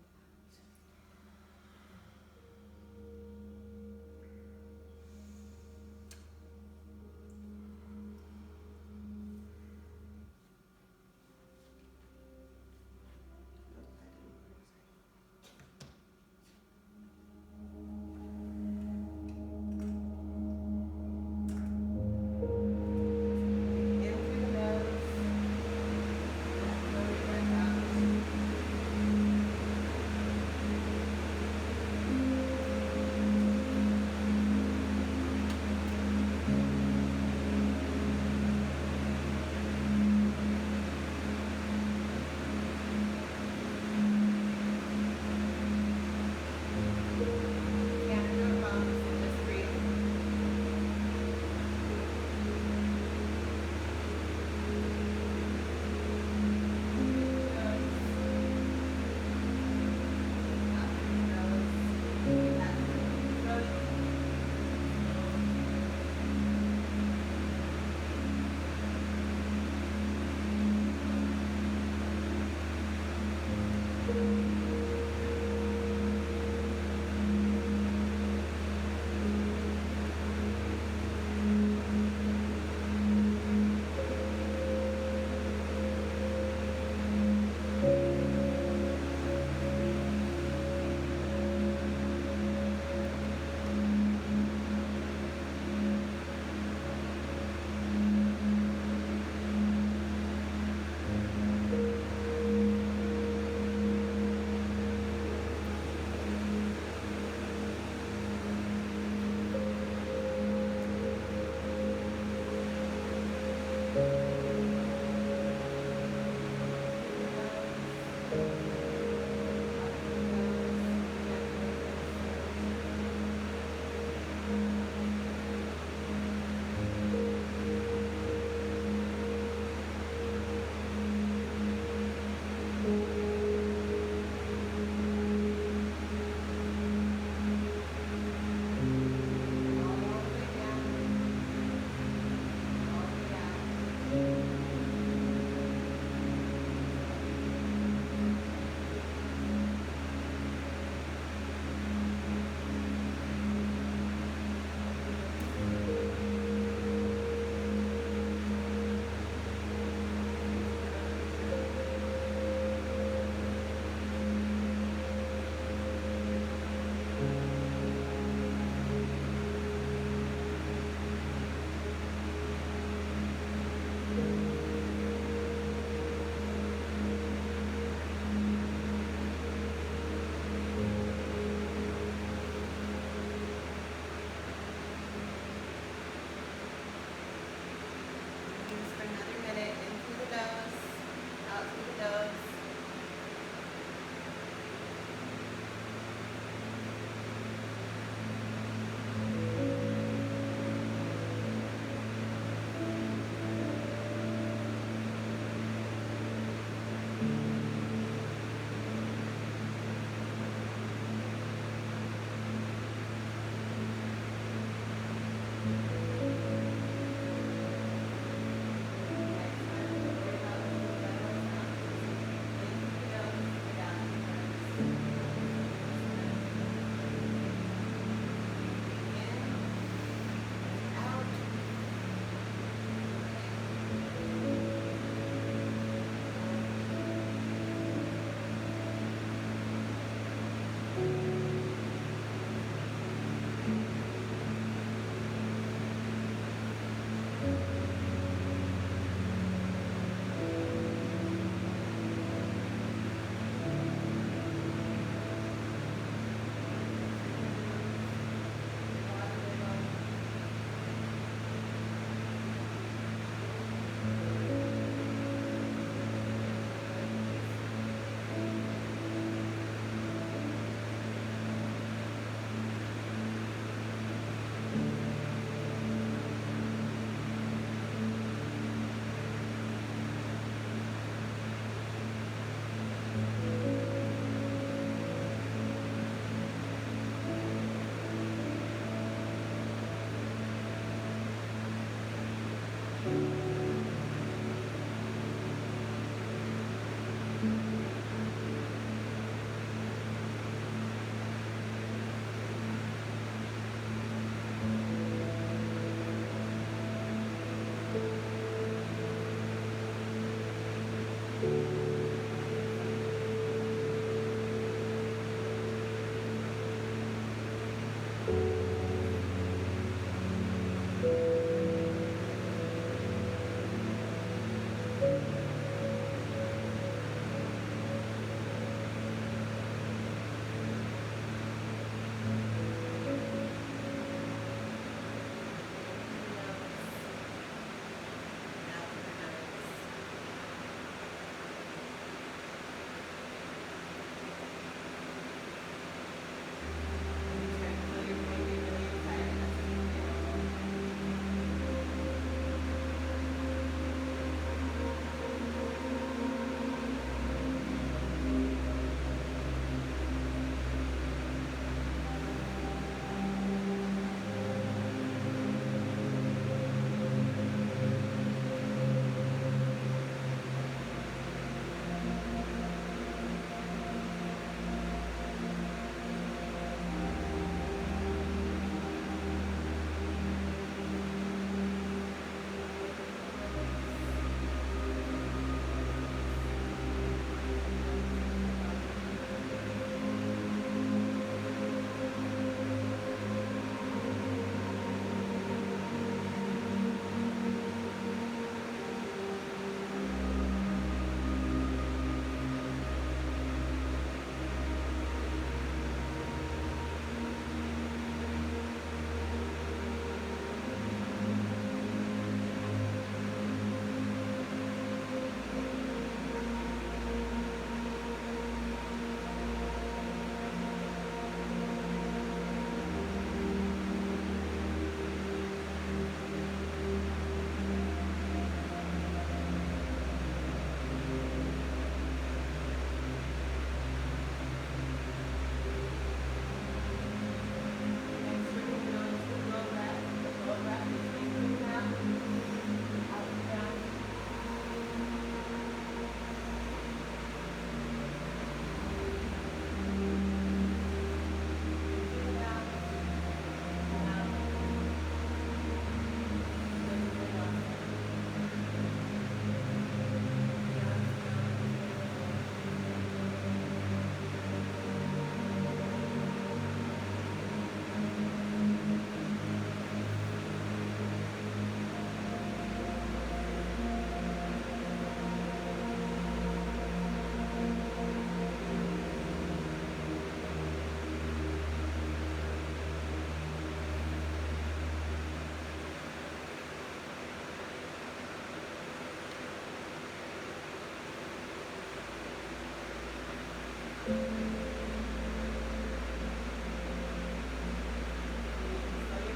Slow your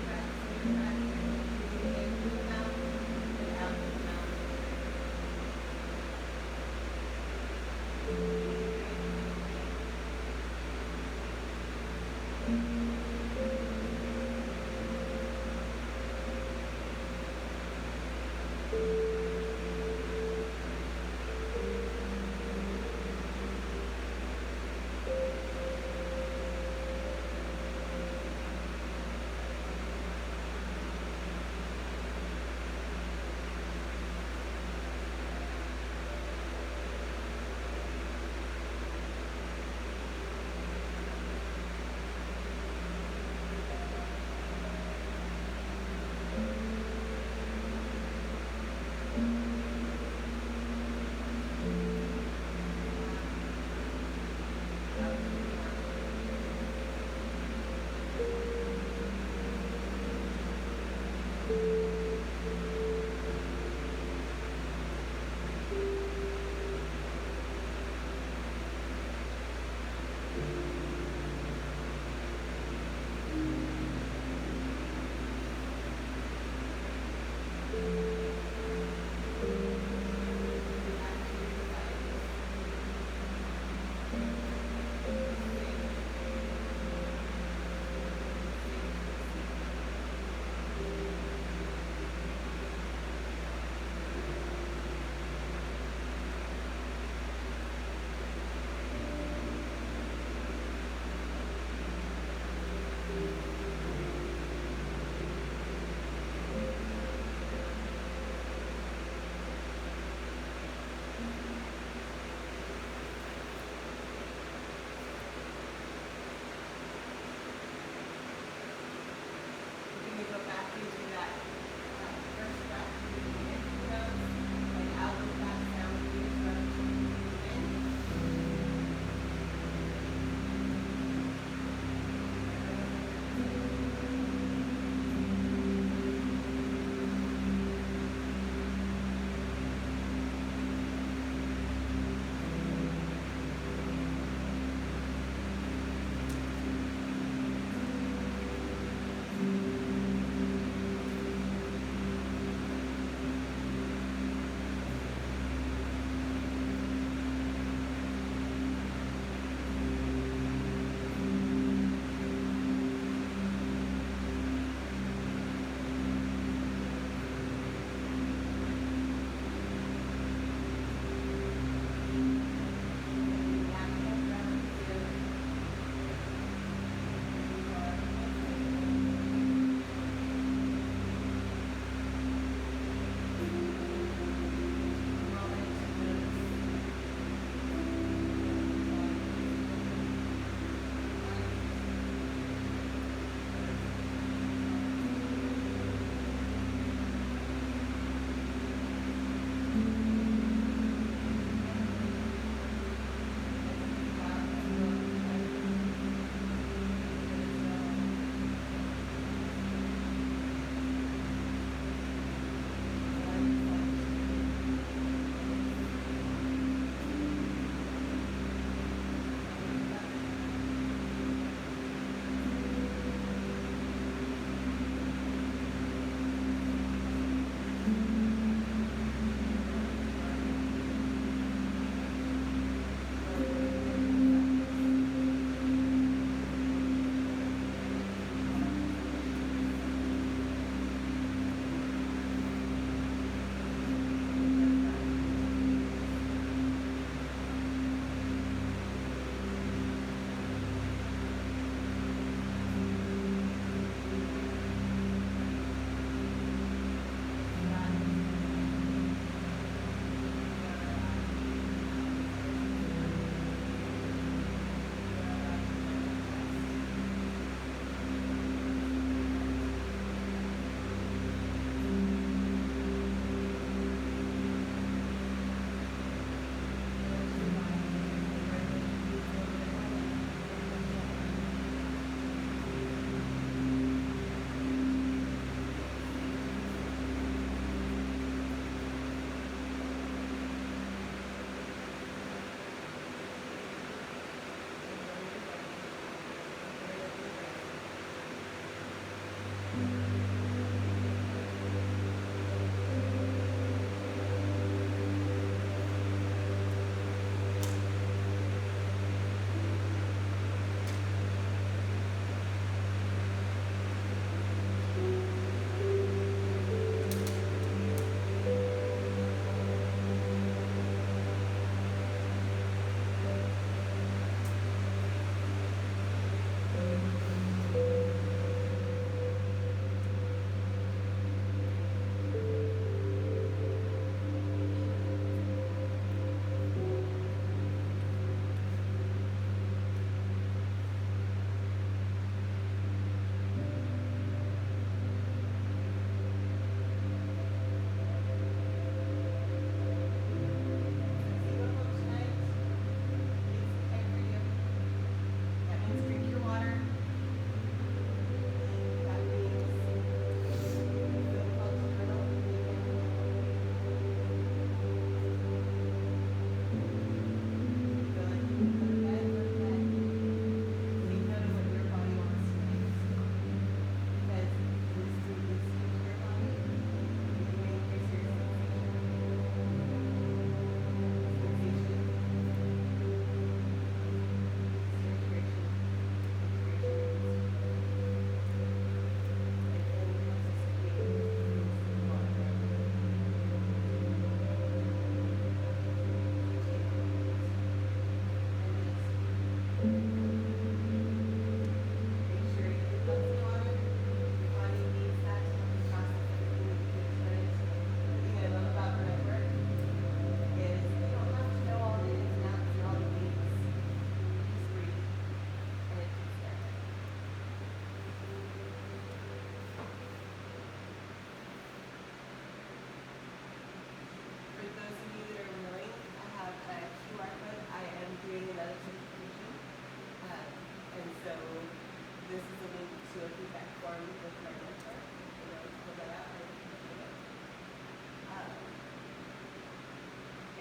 breath, slow your breath. Breathe in through the mouth and out through the mouth.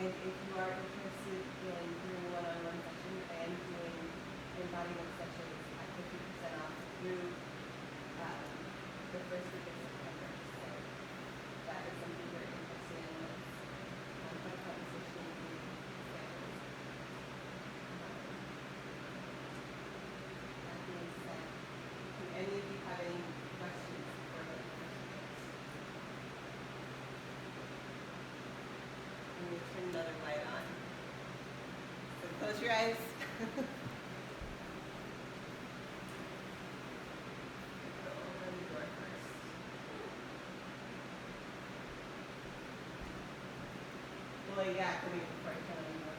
And if you are interested in doing one-on-one sessions and doing embodiment sessions at 50% off through the first week of September. So that is something you're interested in. Let's have a conversation with you. That being said, do any of you have any questions for the I'm going to turn another light on. So close your eyes. Open the door first. Well, yeah, coming before I tell you what